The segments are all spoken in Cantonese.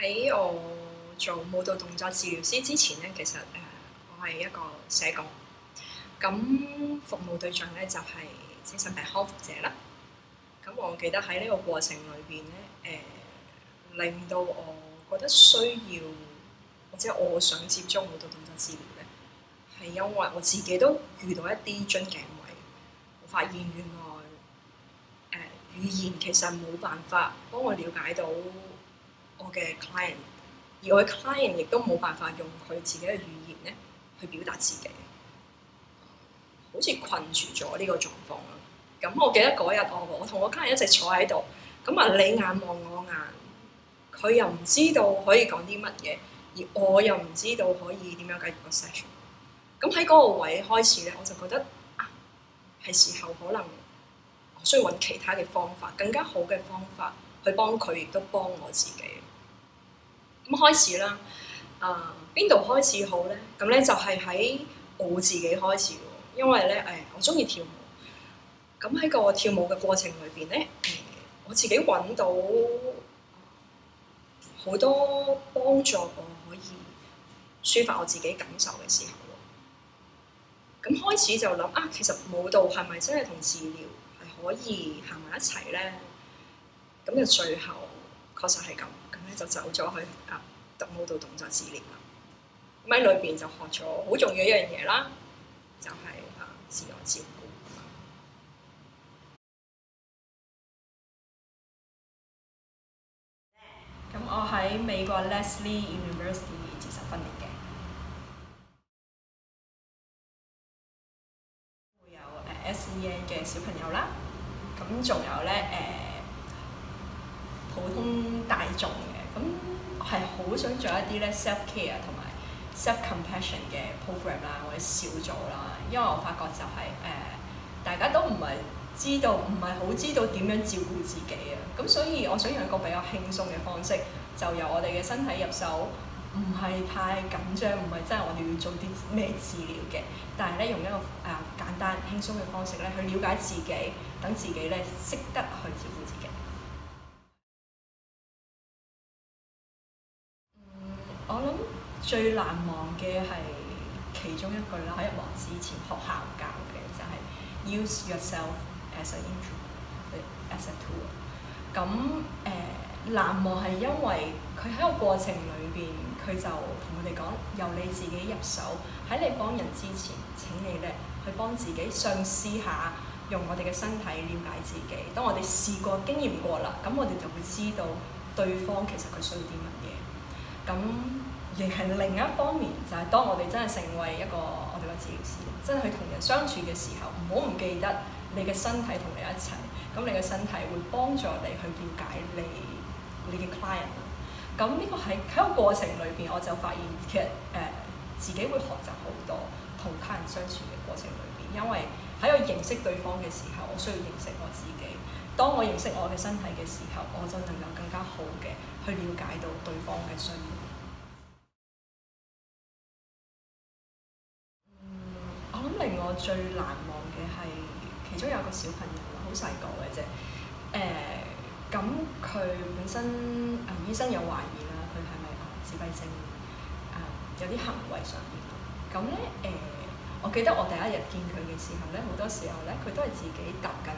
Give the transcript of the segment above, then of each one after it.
喺我做舞蹈動作治療師之前咧，其實我係一個社工，咁服務對象咧就係精神病康復者啦。咁我記得喺呢個過程裏邊咧，令到我覺得需要或者我想接觸舞蹈動作治療咧，係因為我自己都遇到一啲樽頸位，我發現原來語言其實冇辦法幫我了解到我嘅 client， 而我嘅 client 亦都冇辦法用佢自己嘅語言咧去表達自己，好似困住咗呢個狀況啦。咁我記得嗰日我同我家人一直坐喺度，咁啊你眼望我眼，佢又唔知道可以講啲乜嘢，而我又唔知道可以點樣繼續個 session。咁喺嗰個位開始咧，我就覺得係時候可能我需要揾其他嘅方法，更加好嘅方法去幫佢，亦都幫我自己。咁開始啦，邊度開始好咧？咁咧就係喺我自己開始喎，因為咧我中意跳舞。咁喺個跳舞嘅過程裏邊咧，我自己揾到好多幫助我可以抒發我自己感受嘅時候喎。咁開始就諗其實舞蹈係咪真係同治療係可以行埋一齊咧？咁就最後確實係咁，咁咧就走咗去讀舞蹈動作治療啦。咁喺裏邊就學咗好重要一樣嘢啦，就係自我照顧。咁我喺美國 Lesley University 接受訓練嘅，會有SEN 嘅小朋友啦，咁仲有咧普通大眾嘅，咁係好想做一啲咧 self care 同埋 self compassion 嘅 program 啦，或者小組啦，因為我發覺就係大家都唔係好知道點樣照顧自己啊，咁所以我想用一個比較輕鬆嘅方式，就由我哋嘅身體入手，唔係太緊張，唔係真係我哋要做啲咩治療嘅，但係咧用一個簡單輕鬆嘅方式咧去了解自己，等自己咧識得去照顧自己。我諗最難忘嘅係其中一句啦，喺入行之前學校教嘅就係 use yourself as a as a tool。咁難忘係因為佢喺個過程裏邊，佢就同我哋講，由你自己入手，喺你幫人之前，請你咧去幫自己嘗試下，用我哋嘅身體了解自己。當我哋試過經驗過啦，咁我哋就會知道對方其實佢需要啲乜嘢。咁亦係另一方面，就係當我哋真係成為一個我哋嘅治療師，真係去同人相處嘅時候，唔好唔記得你嘅身體同你一齊，咁你嘅身體會幫助你去了解你嘅 client 啦。咁呢個喺個過程裏邊，我就發現其實自己會學習好多同他人相處嘅過程裏邊，因為喺我認識對方嘅時候，我需要認識我自己。當我認識我嘅身體嘅時候，我就能夠更加好嘅去了解到對方嘅需要。我諗令我最難忘嘅係其中有個小朋友啦，好細個嘅啫。咁佢本身醫生有懷疑啦，佢係咪自閉症？有啲行為上面。咁咧我記得我第一日見佢嘅時候咧，好多時候咧佢都係自己揼緊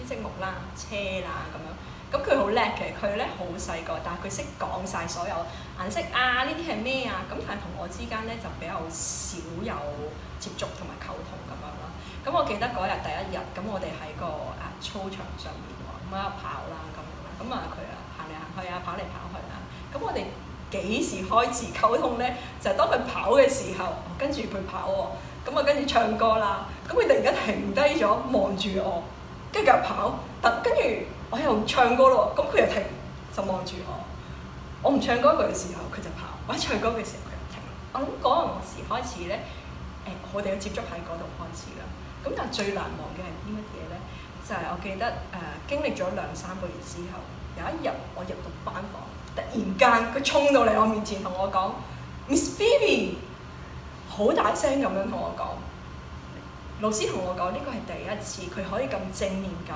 啲積木啦、車啦咁樣。咁佢好叻嘅，佢咧好細個，但係佢識講晒所有顏色呢啲係咩啊？咁但係同我之間咧就比較少有接觸同埋溝通咁樣啦。咁我記得嗰日第一日，咁我哋喺個操場上面喎，咁跑啦咁樣啦，咁佢行嚟行去跑嚟跑去啦。咁我哋幾時開始溝通咧？就係當佢跑嘅時候，跟住佢跑喎，咁跟住唱歌啦。咁佢突然間停低咗，望住我，跟住繼續跑，跟住我又唱歌咯，咁佢又停，就望住我。我唔唱歌嘅時候，佢就跑；我一唱歌嘅時候，佢又停。我諗嗰陣時開始咧，我哋嘅接觸喺嗰度開始啦。咁但係最難忘嘅係啲乜嘢咧？就係我記得經歷咗2-3個月之後，有一日我入到班房，突然間佢衝到嚟我面前同我講 Miss Phoebe， 好大聲咁樣同我講。老師同我講呢個係第一次，佢可以咁正面咁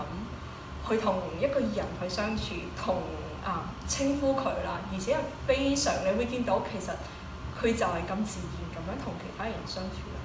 去同一個人去相處，同稱呼佢啦，而且係非常你會見到其實佢就係咁自然咁樣同其他人相處。